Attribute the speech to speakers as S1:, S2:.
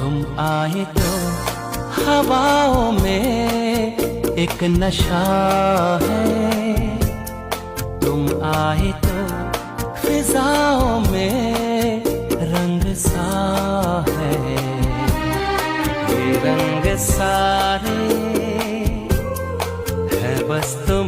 S1: तुम आए तो हवाओं में एक नशा है, तुम आए तो फिजाओं में रंग सा है। ये रंग सारे है बस तुम